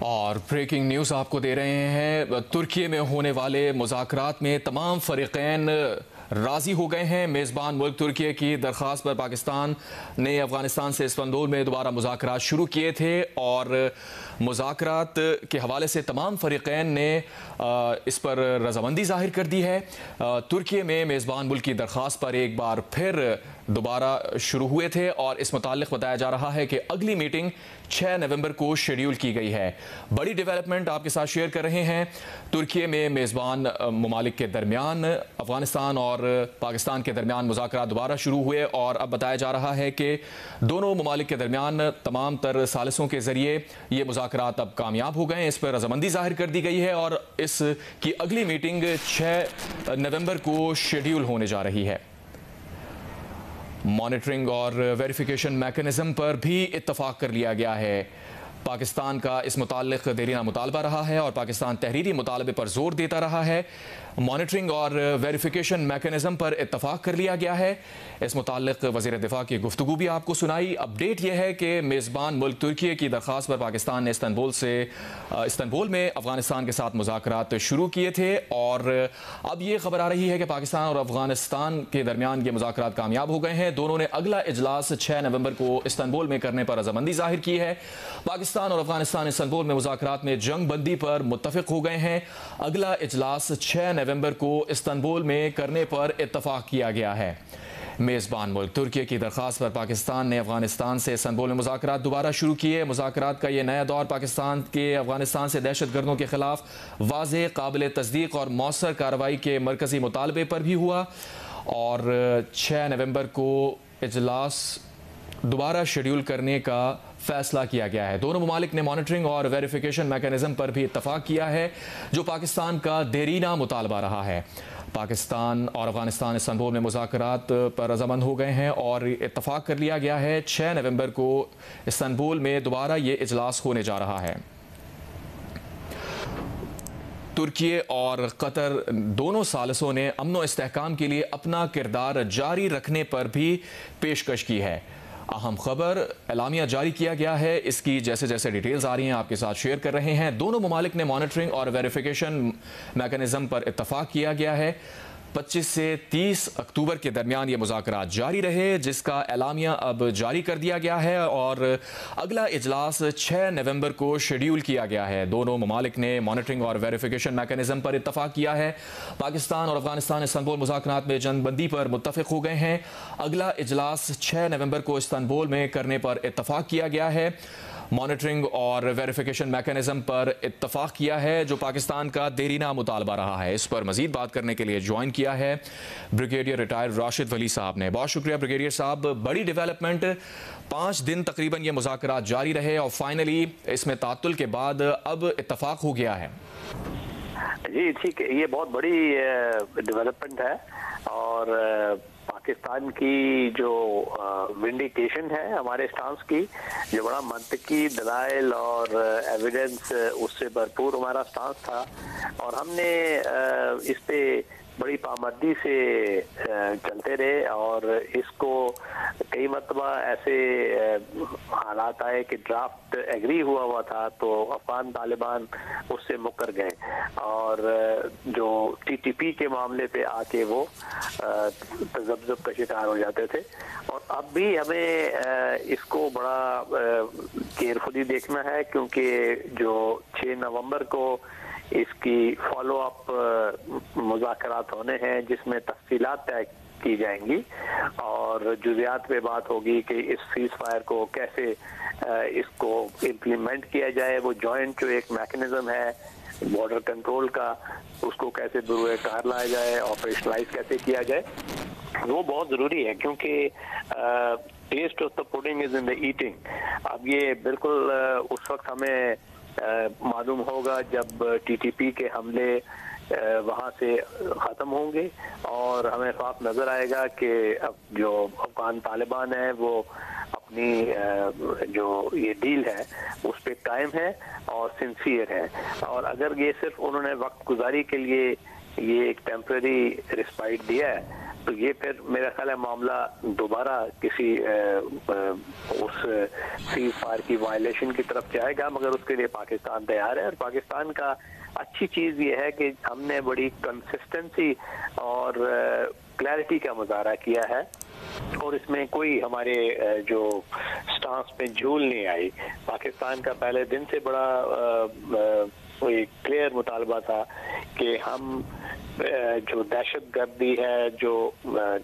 और breaking news आपको दे रहे हैं। तुर्की में होने वाले मुज़ाकरात में तमाम फरीक़ैन राज़ी हो गए हैं। मेज़बान मुल्क तुर्की की दरख्वास्त पर पाकिस्तान ने अफ़गानिस्तान से इस्तांबुल में दोबारा मुज़ाकरात शुरू किए थे और मुज़ाकरात के हवाले से तमाम फरीक़ैन ने इस पर रज़ामंदी ज़ाहिर कर दी है। तुर्की में मेज़बान मुल्क की दरख्वास्त पर एक बार फिर दोबारा शुरू हुए थे और इस मुताल्लिक़ बताया जा रहा है कि अगली मीटिंग 6 नवंबर को शेड्यूल की गई है। बड़ी डेवलपमेंट आपके साथ शेयर कर रहे हैं। तुर्की में मेज़बान ममालिक के दरमियान अफ़गानिस्तान और पाकिस्तान के दरमियान मुज़ाकरात दोबारा शुरू हुए और अब बताया जा रहा है कि दोनों ममालिक के दरमियान तमाम तर सालिसों के ज़रिए ये मुज़ाकरात अब कामयाब हो गए। इस पर रज़ामंदी ज़ाहिर कर दी गई है और इसकी अगली मीटिंग 6 नवंबर को शेड्यूल होने जा रही है। मॉनिटरिंग और वेरिफिकेशन मैकेनिज़्म पर भी इत्तफाक कर लिया गया है। पाकिस्तान का इस मुताल्लिक़ देरीना मुतालबा रहा है और पाकिस्तान तहरीरी मुतालबे पर जोर देता रहा है। मॉनिटरिंग और वेरिफिकेशन मैकेनिज़्म पर इत्तफाक कर लिया गया है। इस मुताल्लिक़ वज़ीर दिफ़ा की गुफ्तगू भी आपको सुनाई। अपडेट यह है कि मेज़बान मुल्क तुर्की की दरख्वास्त पर पाकिस्तान ने इस्तांबुल में अफ़गानिस्तान के साथ मुज़ाकरात शुरू किए थे और अब ये खबर आ रही है कि पाकिस्तान और अफ़गानिस्तान के दरमियान ये मुज़ाकरात कामयाब हो गए हैं। दोनों ने अगला इजलास 6 नवंबर को इस्तांबुल में करने पर रज़ामंदी ज़ाहिर की है। पाकिस्तान और अफ़गानिस्तान इस्तांबुल में मुज़ाकरात में जंग बंदी पर मुत्तफ़िक़ हो गए हैं। अगला इजलास 6 नवंबर को इस्तांबुल में करने पर इत्तफाक किया गया है। मेज़बान मुल्क तुर्की की दरख्वास्त पर पाकिस्तान ने अफ़गानिस्तान से इस्तांबुल में मुज़ाकरात दोबारा शुरू किए। मुज़ाकरात का ये नया दौर पाकिस्तान के अफ़गानिस्तान से दहशतगर्दों के ख़िलाफ़ वाज़ेह, काबिल तस्दीक़ और मौसर कार्रवाई के मरकज़ी मुतालबे पर भी हुआ और 6 नवंबर को इजलास दोबारा शेड्यूल करने का फैसला किया गया है। दोनों ममालिक ने मॉनिटरिंग और वेरिफिकेशन मैकेनिज़्म पर भी इत्तफाक किया है, जो पाकिस्तान का देरीना मुतालबा रहा है। पाकिस्तान और अफ़गानिस्तान इस्तांबुल में मुज़ाकरात पर रज़ामंद हो गए हैं और इत्तफाक कर लिया गया है 6 नवंबर को इस्तांबुल में दोबारा ये इजलास होने जा रहा है। तुर्की और कतर दोनों सालिसों ने अमन व इस्तेहकाम के लिए अपना किरदार जारी रखने पर भी पेशकश की है। अहम खबर एलामिया जारी किया गया है। इसकी जैसे जैसे डिटेल्स आ रही हैं आपके साथ शेयर कर रहे हैं। दोनों ममालिक ने मॉनिटरिंग और वेरिफिकेशन मैकेनिज़्म पर इत्तफाक किया गया है। 25 से 30 अक्टूबर के दरमियान ये मुज़ाकरात जारी रहे, जिसका एलामिया अब जारी कर दिया गया है और अगला इजलास 6 नवंबर को शेड्यूल किया गया है। दोनों ममालिक ने मॉनिटरिंग और वेरिफिकेशन मैकेनिज़्म पर इत्तफाक किया है। पाकिस्तान और अफ़गानिस्तान इस्तांबुल मुज़ाकरात में जंगबंदी पर मुत्तफ़िक़ हो गए हैं। अगला इजलास 6 नवंबर को इस्तांबुल में करने पर इत्तफाक किया गया है। मॉनिटरिंग और वेरिफिकेशन मैकेनिज़्म पर इत्तफाक किया है, जो पाकिस्तान का देरीना मुतालबा रहा है। इस पर मज़ीद बात करने के लिए ज्वाइन किया है ब्रिगेडियर रिटायर्ड राशिद वली साहब ने। बहुत शुक्रिया ब्रिगेडियर साहब। बड़ी डेवलपमेंट, 5 दिन तकरीबन ये मुज़ाकरात जारी रहे और फाइनली इसमें तातुल के बाद अब इत्तफाक हो गया है। जी ठीक है, ये बहुत बड़ी डेवलपमेंट है और पाकिस्तान की जो विंडिकेशन है हमारे स्टांस की, जो बड़ा मंतकी दलाइल और एविडेंस उससे भरपूर हमारा स्टांस था और हमने इस पे बड़ी पाबंदी से चलते रहे और इसको कई मरतबा ऐसे हालात आए कि ड्राफ्ट एग्री हुआ था तो अफगान तालिबान उससे मुकर गए और जो टीटीपी के मामले पे आके वो तज़ब्ज़ुब का शिकार हो जाते थे। और अब भी हमें इसको बड़ा केयरफुली देखना है, क्योंकि जो 6 नवंबर को इसकी फॉलो अप मुज़ाकरात होने हैं, जिसमें तफसीलात तय की जाएंगी और जुज़ियात पे बात होगी कि इस सीज़ फायर को कैसे इसको इम्प्लीमेंट किया जाए। वो जॉइंट जो एक मैकेनिज़्म है बॉर्डर कंट्रोल का, उसको कैसे दुरुए कार लाया जाए, ऑपरेशनलाइज कैसे किया जाए, वो बहुत ज़रूरी है, क्योंकि test of the pudding is in the eating. अब ये बिल्कुल उस वक्त हमें मालूम होगा जब टीटीपी के हमले वहाँ से ख़त्म होंगे और हमें साफ नज़र आएगा कि अब जो अफगान तालिबान है वो अपनी जो ये डील है उस पर कायम है और सिंसियर है। और अगर ये सिर्फ उन्होंने वक्त गुजारी के लिए ये एक टेम्परेरी रिस्पाइट दिया है तो ये फिर मेरा ख्याल है मामला दोबारा किसी उस सीज फायर की वायलेशन की तरफ जाएगा, मगर उसके लिए पाकिस्तान तैयार है। और पाकिस्तान का अच्छी चीज़ ये है कि हमने बड़ी कंसिस्टेंसी और क्लैरिटी का मुजाहरा किया है और इसमें कोई हमारे जो स्टांस में झूल नहीं आई। पाकिस्तान का पहले दिन से बड़ा कोई क्लियर मुतालबा था कि हम जो दहशतगर्दी है जो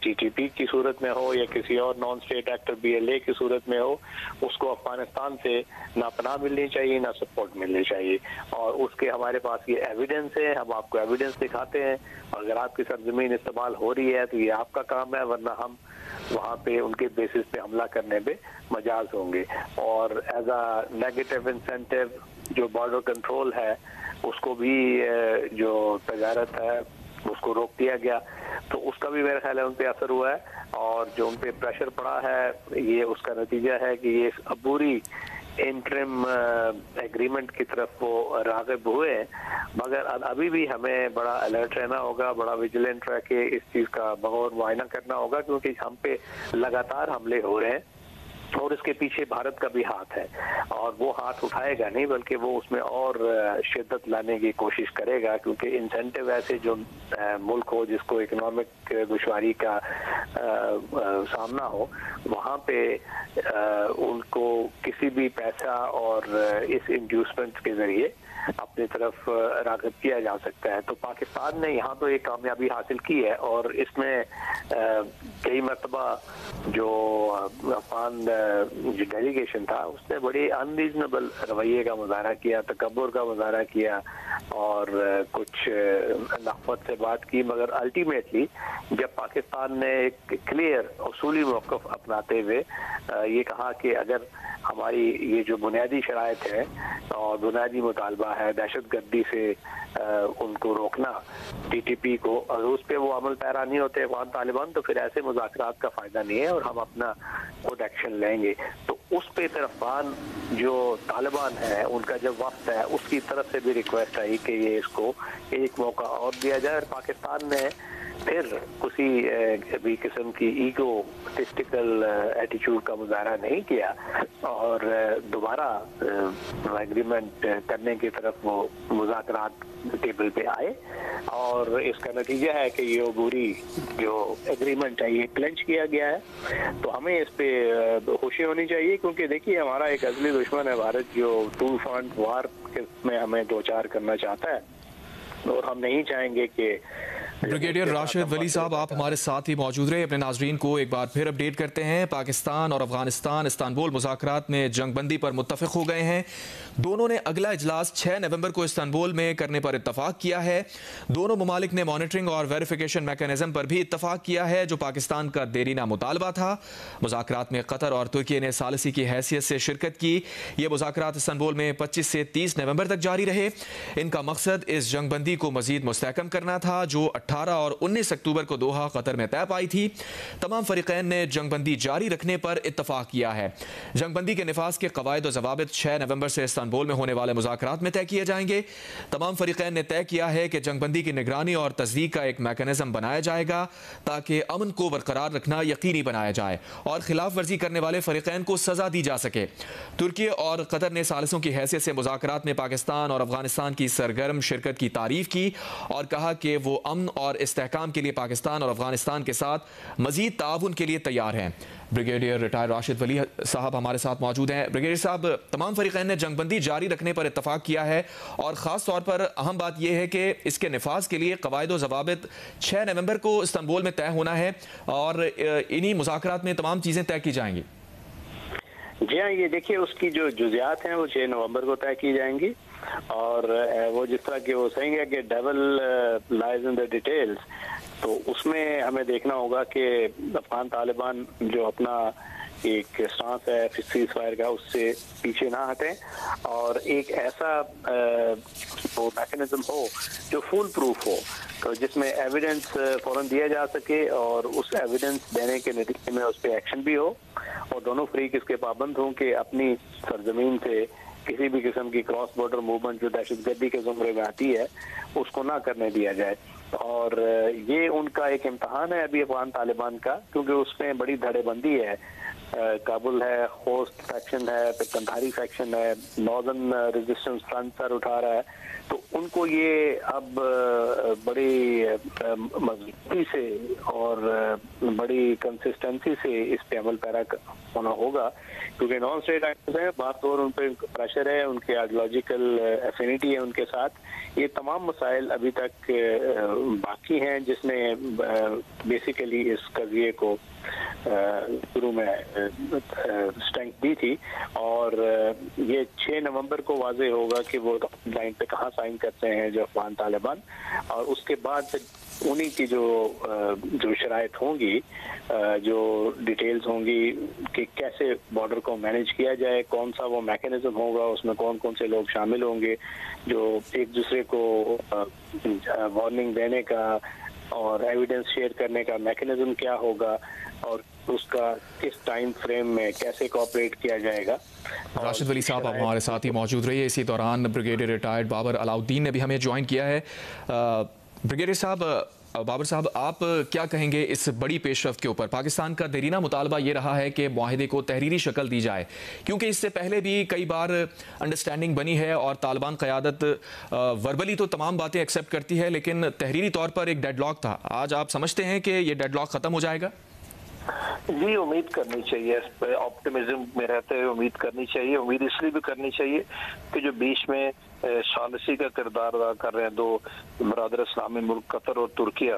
TTP की सूरत में हो या किसी और नॉन स्टेट एक्टर BLA की सूरत में हो, उसको अफगानिस्तान से ना पनाह मिलनी चाहिए ना सपोर्ट मिलनी चाहिए। और उसके हमारे पास ये एविडेंस है, हम आपको एविडेंस दिखाते हैं। अगर आपकी सरजमीन इस्तेमाल हो रही है तो ये आपका काम है, वरना हम वहाँ पे उनके बेसिस पे हमला करने पे मजाज होंगे। और एज अ नेगेटिव इंसेंटिव जो बॉर्डर कंट्रोल है उसको भी जो तजारत है उसको रोक दिया गया, तो उसका भी मेरा ख्याल है उन पे असर हुआ है। और जो उन पे प्रेशर पड़ा है ये उसका नतीजा है कि ये अबूरी इंटरिम एग्रीमेंट की तरफ वो राग़िब हुए। मगर अभी भी हमें बड़ा अलर्ट रहना होगा, बड़ा विजिलेंट रह के इस चीज़ का बगौर मुआयना करना होगा, क्योंकि हम पे लगातार हमले हो रहे हैं और इसके पीछे भारत का भी हाथ है। और वो हाथ उठाएगा नहीं बल्कि वो उसमें और शिद्दत लाने की कोशिश करेगा, क्योंकि इंसेंटिव ऐसे जो मुल्क हो जिसको इकोनॉमिक दुश्वारी का सामना हो, वहाँ पे उनको किसी भी पैसा और इस इंड्यूसमेंट के जरिए अपनी तरफ राग़िब किया जा सकता है। तो पाकिस्तान ने यहाँ तो एक कामयाबी हासिल की है और इसमें कई मरतबा जो अफगान जो डेलीगेशन था उसने बड़ी अनरीजनेबल रवैये का मुजाहरा किया, तकब्बुर का मुजाहरा किया और कुछ नफ़रत से बात की। मगर अल्टीमेटली जब पाकिस्तान ने एक क्लियर उसूली मौक़िफ़ अपनाते हुए ये कहा कि अगर हमारी ये जो बुनियादी शराइत है और बुनियादी मुतालबा है दहशतगर्दी से उनको रोकना, TTP को, अगर उस पर वो अमल पैरा नहीं होते अफगान तालिबान, तो फिर ऐसे मुज़ाकरात का फ़ायदा नहीं है और हम अपना खुद एक्शन लेंगे। तो उस पे फिर अफगान जो तालिबान है उनका जब वक्त है उसकी तरफ से भी रिक्वेस्ट आई कि ये इसको एक मौका और दिया जाए। और पाकिस्तान ने फिर किसी भी किस्म की ईगोटिस्टिकल एटीट्यूड का मुजाहरा नहीं किया और दोबारा एग्रीमेंट करने की तरफ वो मुज़ाकरात टेबल पे आए। और इसका नतीजा है कि ये अबूरी जो एग्रीमेंट है ये क्लेंच किया गया है। तो हमें इस पे खुशी होनी चाहिए, क्योंकि देखिए हमारा एक असली दुश्मन है भारत, जो टू फ्रंट वार में हमें दो चार करना चाहता है और हम नहीं चाहेंगे कि ब्रिगेडियर राशिद वली साहब, आप हमारे साथ ही मौजूद रहे। अपने नाजरीन को एक बार फिर अपडेट करते हैं। पाकिस्तान और अफगानिस्तान इस्तांबुल मुज़ाकरात में जंगबंदी पर मुत्तफ़िक हो गए हैं। दोनों ने अगला इजलास 6 नवंबर को इस्तांबुल में करने पर इत्तफाक किया है। दोनों ममालिक ने मॉनिटरिंग और वेरिफिकेशन मैकेनिज्म पर भी इत्तफाक किया है, जो पाकिस्तान का देरीना मुतालबा था। मुज़ाकरात में कतर और तुर्की ने सालिसी की हैसियत से शिरकत की। ये मुज़ाकरात इस्तांबुल में 25 से 30 नवंबर तक जारी रहे। इनका मकसद इस जंगबंदी को मजीद मुस्तहकम करना था, जो 18 और 19 अक्टूबर को दोहा कतर में तय पाई थी। तमाम फरीकैन ने जंगबंदी जारी रखने पर इत्तफाक किया है। जंगबंदी के निफाज के कवायद और जवाबित 6 नवंबर से इस्तांबुल में होने वाले मुज़ाकरात में तय किए जाएंगे। तमाम फरीकैन ने तय किया है कि जंगबंदी की निगरानी और तस्दीक का एक मैकेनिज्म बनाया जाएगा, ताकि अमन को बरकरार रखना यकीनी बनाया जाए और खिलाफ वर्जी करने वाले फरीकैन को सजा दी जा सके। तुर्की और कतर ने सालिसों की हैसियत से मुज़ाकरात में पाकिस्तान और अफगानिस्तान की सरगर्म शिरकत की तारीफ की और कहा कि वो अमन और इस्तेहकाम के लिए पाकिस्तान और अफगानिस्तान के साथ मजीद ताउन के लिए तैयार हैं। ब्रिगेडियर रिटायर राशिद वली साहब हमारे साथ मौजूद हैं। ब्रिगेडियर साहब, तमाम फरीकैन ने जंगबंदी जारी रखने पर इत्तफाक किया है और ख़ास तौर पर अहम बात यह है कि इसके निफाज के लिए कवायद व ज़वाबित 6 नवंबर को इस्तांबुल में तय होना है और इन्हीं मुज़ाकरात में तमाम चीज़ें तय की जाएंगी। जी हाँ, ये देखिए उसकी जो जुज़ियात हैं वो 6 नवंबर को तय की जाएंगी और वो जिस तरह के वो कहेंगे कि devil lies in the details, तो उसमें हमें देखना होगा कि अफगान तालिबान जो अपना एक स्टांस है सीज़ फायर का उससे पीछे ना हटें और एक ऐसा वो मैकेनिज्म हो जो फुल प्रूफ हो, तो जिसमें एविडेंस फौरन दिया जा सके और उस एविडेंस देने के नतीजे में उस पर एक्शन भी हो और दोनों फ्रीक इसके पाबंद हों कि अपनी सरजमीन से किसी भी किस्म की क्रॉस बॉर्डर मूवमेंट जो दहशतगर्दी के ज़ुमरे में आती है उसको ना करने दिया जाए। और ये उनका एक इम्तहान है अभी अफगान तालिबान का, क्योंकि उसमें बड़ी धड़ेबंदी है। काबुल है, होस्ट फैक्शन है, फिर कंधारी फैक्शन है, नॉर्दर्न रेजिस्टेंस फ्रंट सर उठा रहा है। तो उनको ये अब बड़ी मजबूती से और बड़ी कंसिस्टेंसी से इस पे अमल पैरा होना होगा, क्योंकि नॉन स्टेट एक्टर्स हैं, बात और उन पर प्रेशर है, उनके आइडियोलॉजिकल एफिनिटी है उनके साथ। ये तमाम मसाइल अभी तक बाकी हैं जिसने बेसिकली इस कजिए को शुरू में स्ट्रेंथ दी थी। और ये 6 नवंबर को वाजे होगा कि वो लाइन पे कहाँ साइन करते हैं जो अफगान तालिबान, और उसके बाद उन्हीं की जो शराइत होंगी, जो डिटेल्स होंगी कि कैसे बॉर्डर को मैनेज किया जाए, कौन सा वो मैकेनिज्म होगा, उसमें कौन कौन से लोग शामिल होंगे, जो एक दूसरे को वार्निंग देने का और एविडेंस शेयर करने का मैकेनिज्म क्या होगा, और उसका किस टाइम फ्रेम में कैसे कोऑपरेट किया जाएगा। राशिद वली साहब आप हमारे साथ ही मौजूद रहिए। इसी दौरान ब्रिगेडियर रिटायर्ड बाबर अलाउद्दीन ने भी हमें ज्वाइन किया है। ब्रिगेडियर साहब, बाबर साहब, आप क्या कहेंगे इस बड़ी पेशरफ के ऊपर? पाकिस्तान का देरीना मुतालबा ये रहा है कि मुआहिदे को तहरीरी शक्ल दी जाए, क्योंकि इससे पहले भी कई बार अंडरस्टैंडिंग बनी है और तालिबान क़यादत वर्बली तो तमाम बातें एक्सेप्ट करती है, लेकिन तहरीरी तौर पर एक डेडलॉक था। आज आप समझते हैं कि ये डेडलॉक ख़त्म हो जाएगा? जी, उम्मीद करनी चाहिए, इस पे ऑप्टिमिज्म में रहते हुए उम्मीद करनी चाहिए। उम्मीद इसलिए भी करनी चाहिए कि जो बीच में सालसी का किरदार अदा कर रहे हैं दो बरादर इस्लामी मुल्क कतर और तुर्किया,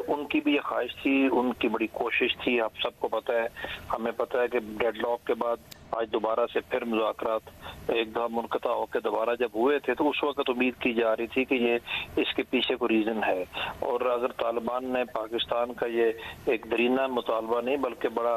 उनकी भी ये ख्वाहिश थी, उनकी बड़ी कोशिश थी। आप सबको पता है, हमें पता है कि डेडलॉक के बाद आज दोबारा से फिर मुज़ाकरात एकदम मुनक़ता होकर दोबारा जब हुए थे, तो उस वक्त उम्मीद की जा रही थी कि ये इसके पीछे कोई रीज़न है। और अगर तालिबान ने पाकिस्तान का ये एक दरीना मुतालबा नहीं बल्कि बड़ा